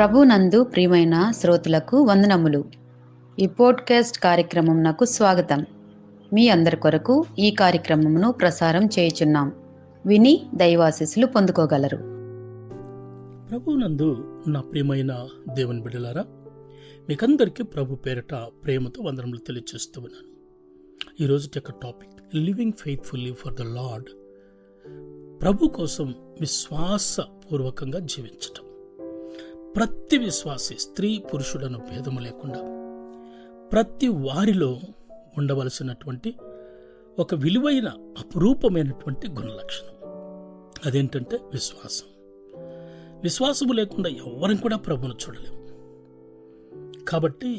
ప్రభునందు ప్రియమైన శ్రోతలకు వందనములు. ఈ పోడ్కాస్ట్ కార్యక్రమం నాకు స్వాగతం. మీ అందరి కొరకు ఈ కార్యక్రమమును ప్రసారం చేయుచున్నాం. విని దైవాశీస్సులు పొందుకోగలరు. ప్రభునందు నా ప్రియమైన దేవుని బిడ్డలారా, మీకందరికీ ప్రభు పేరిట ప్రేమతో వందనములు తెలియజేస్తూ ఉన్నాను. ఈరోజు యొక్క topic living faithfully for the Lord. ప్రభు కోసం విశ్వాసపూర్వకంగా జీవించటం. ప్రతి విశ్వాసి, స్త్రీ పురుషులను భేదము లేకుండా ప్రతి వారిలో ఉండవలసినటువంటి ఒక విలువైన అపురూపమైనటువంటి గుణలక్షణం అదేంటంటే విశ్వాసం. విశ్వాసము లేకుండా ఎవరిని కూడా ప్రభువును చూడలేము. కాబట్టి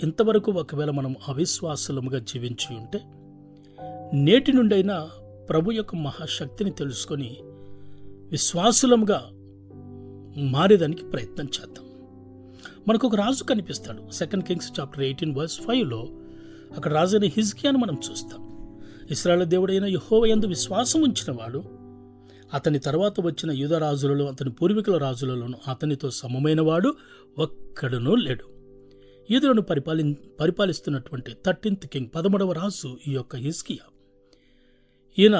ఇంతవరకు ఒకవేళ మనం అవిశ్వాసులముగా జీవించి ఉంటే నేటి నుండైనా ప్రభు యొక్క మహాశక్తిని తెలుసుకొని విశ్వాసులముగా మారేదానికి ప్రయత్నం చేద్దాం. మనకు ఒక రాజు కనిపిస్తాడు. 2 Kings చాప్టర్ 18:5లో అక్కడ రాజైన హిజ్కియాను మనం చూస్తాం. ఇశ్రాయేలు దేవుడైన యెహోవా యందు విశ్వాసం ఉంచిన వాడు, అతని తర్వాత వచ్చిన యూదా రాజులలో, అతని పూర్వీకుల రాజులలోనూ అతనితో సమమైన వాడు ఒక్కడునూ లేడు. యూదులను పరిపాలిస్తున్నటువంటి 13th కింగ్, 13వ రాజు ఈ యొక్క హిజ్కియా. ఈయన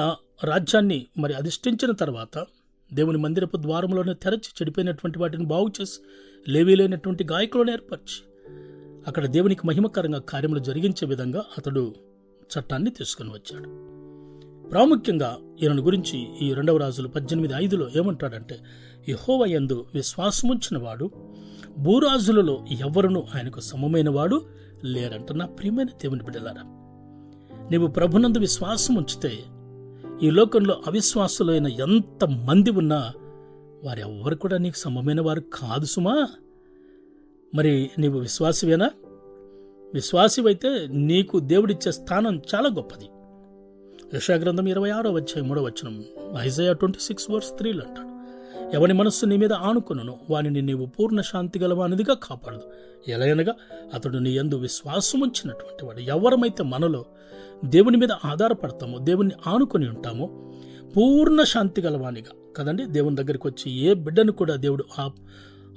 రాజ్యాన్ని అధిష్ఠించిన తర్వాత దేవుని మందిరపు ద్వారంలోనే తెరచి చెడిపోయినటువంటి వాటిని బాగు చేసి లేవీలైనటువంటి గాయకులను ఏర్పరిచి అక్కడ దేవునికి మహిమకరంగా కార్యములు జరిగించే విధంగా అతడు చట్టాన్ని తీసుకుని వచ్చాడు. ప్రాముఖ్యంగా ఈయన గురించి ఈ 2వ రాజులు 18:5లో ఏమంటాడంటే, యెహోవా యందు విశ్వాసముంచిన వాడు, భూరాజులలో ఎవరునూ ఆయనకు సమమైన వాడు లేరంట. నా ప్రియమైన దేవుని బిడ్డలారా, నీవు ప్రభునందు విశ్వాసం ఉంచితే ఈ లోకంలో అవిశ్వాసులైన ఎంత మంది ఉన్నా వారెవ్వరు కూడా నీకు సమమైన వారు కాదు సుమా. మరి నీవు విశ్వాసివేనా? విశ్వాసివైతే నీకు దేవుడిచ్చే స్థానం చాలా గొప్పది. యెషయా గ్రంథం 26:3 ఐజయా 26:3 అంటాడు, ఎవని మనస్సు నీ మీద ఆనుకొనును వానిని నీవు పూర్ణ శాంతి గలవానిదిగా కాపాడదు. ఎలయనగా అతడు నీ యందు విశ్వాసముంచినటువంటి వాడు. ఎవరమైతే మనలో దేవుని మీద ఆధారపడతామో, దేవుణ్ణి ఆనుకొని ఉంటామో, పూర్ణ శాంతి గలవానిగా కదండి. దేవుని దగ్గరికి వచ్చి ఏ బిడ్డను కూడా దేవుడు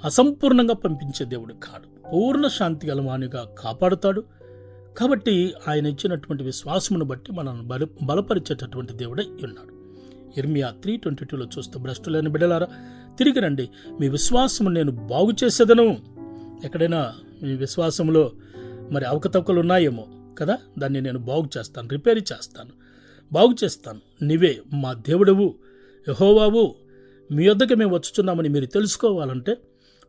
అసంపూర్ణంగా పంపించే దేవుడు కాడు. పూర్ణ శాంతి గలవానిగా కాపాడుతాడు. కాబట్టి ఆయన ఇచ్చినటువంటి విశ్వాసమును బట్టి మనల్ని బలపరిచేటటువంటి దేవుడై ఉన్నాడు. ఇర్మియా 3:22లో చూస్తే, భ్రష్టులైన బిడ్డలారా తిరిగి రండి, మీ విశ్వాసము నేను బాగు చేసేదను. ఎక్కడైనా మీ విశ్వాసంలో అవకతవకలు ఉన్నాయేమో కదా, దాన్ని నేను బాగు చేస్తాను, రిపేర్ చేస్తాను, బాగు చేస్తాను. నీవే మా దేవుడవు, యెహోవావు, మీ వద్దకు మేము వచ్చుచున్నామని మీరు తెలుసుకోవాలంటే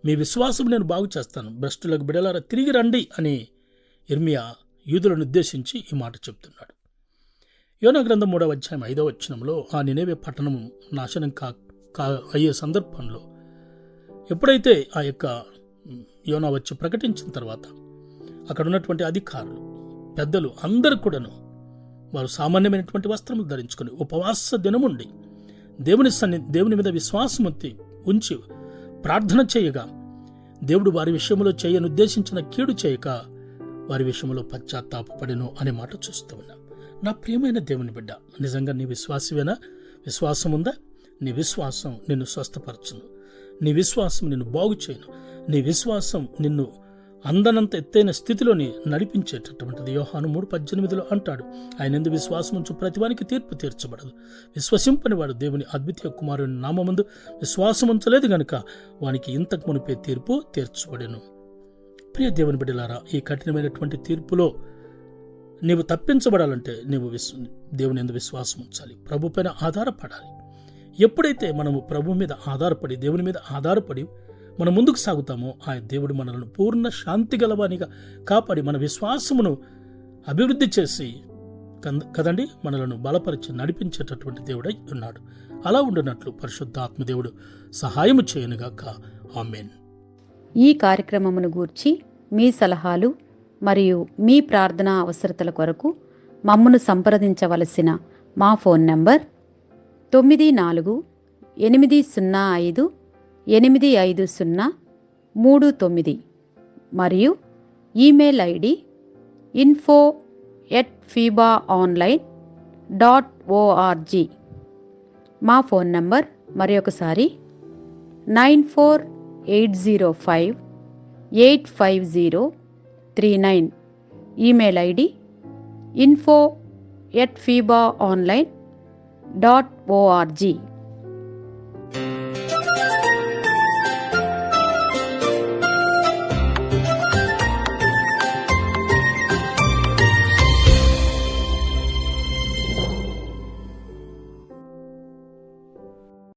మీ విశ్వాసం నేను బాగు చేస్తాను. భ్రష్టులకు బిడ్డలారా తిరిగి రండి అని ఇర్మియా యూదులను ఉద్దేశించి ఈ మాట చెప్తున్నాడు. యోనా గ్రంథం 3:5 ఆ నినెవె పట్టణం నాశనం అయ్యే సందర్భంలో ఎప్పుడైతే ఆ యొక్క యోనా వచ్చి ప్రకటించిన తర్వాత అక్కడ ఉన్నటువంటి అధికారులు, పెద్దలు అందరూ కూడాను వారు సామాన్యమైనటువంటి వస్త్రములు ధరించుకొని ఉపవాస దినముండి దేవుని మీద విశ్వాసం ఉంచి ప్రార్థన చేయగా దేవుడు వారి విషయంలో ఉద్దేశించిన కీడు చేయక వారి విషయంలో పశ్చాత్తాపపడెను అనే మాట చూస్తూ ఉన్నాం. నా ప్రియమైన దేవుని బిడ్డ, నిజంగా నీ విశ్వాసమేనా? విశ్వాసం ఉందా? నీ విశ్వాసం నిన్ను స్వస్థపరచును, నీ విశ్వాసం నిన్ను బాగు చేయను, నీ విశ్వాసం నిన్ను అందనంత ఎత్తైన స్థితిలోని నడిపించేటటువంటిది. యోహాను 3:18 అంటాడు, ఆయన యందు విశ్వాసం ఉంచు ప్రతివానికి తీర్పు తీర్చబడదు. విశ్వసింపని వాడు దేవుని అద్వితీయ కుమారుని నామమందు విశ్వాసం ఉంచలేదు గనుక వానికి ఇంతకు మునిపే తీర్పు తీర్చబడెను. ప్రియ దేవుని బిడ్డలారా, ఈ కఠినమైనటువంటి తీర్పులో నీవు తప్పించబడాలంటే నీవు దేవుని యందు విశ్వాసం ఉంచాలి, ప్రభు పైన ఆధారపడాలి. ఎప్పుడైతే మనము ప్రభు మీద ఆధారపడి, దేవుని మీద ఆధారపడి మనం ముందుకు సాగుతామో ఆ దేవుడు మనలను పూర్ణ శాంతి గలవానిగా కాపాడి మన విశ్వాసమును అభివృద్ధి చేసి కదండి మనలను బలపరిచి నడిపించేటటువంటి దేవుడై ఉన్నాడు. అలా ఉండినట్లు పరిశుద్ధాత్మ దేవుడు సహాయము చేయనుగాక. ఆమేన్. ఈ కార్యక్రమమును గూర్చి మీ సలహాలు మరియు మీ ప్రార్థనా అవసరతల కొరకు మమ్మను సంప్రదించవలసిన మా ఫోన్ నంబర్ 9448508539 మరియు ఈమెయిల్ ఐడి info@fibaonline.org. మా ఫోన్ నంబర్ మరొకసారి 948055 85039. Email ID info@fibaonline.org.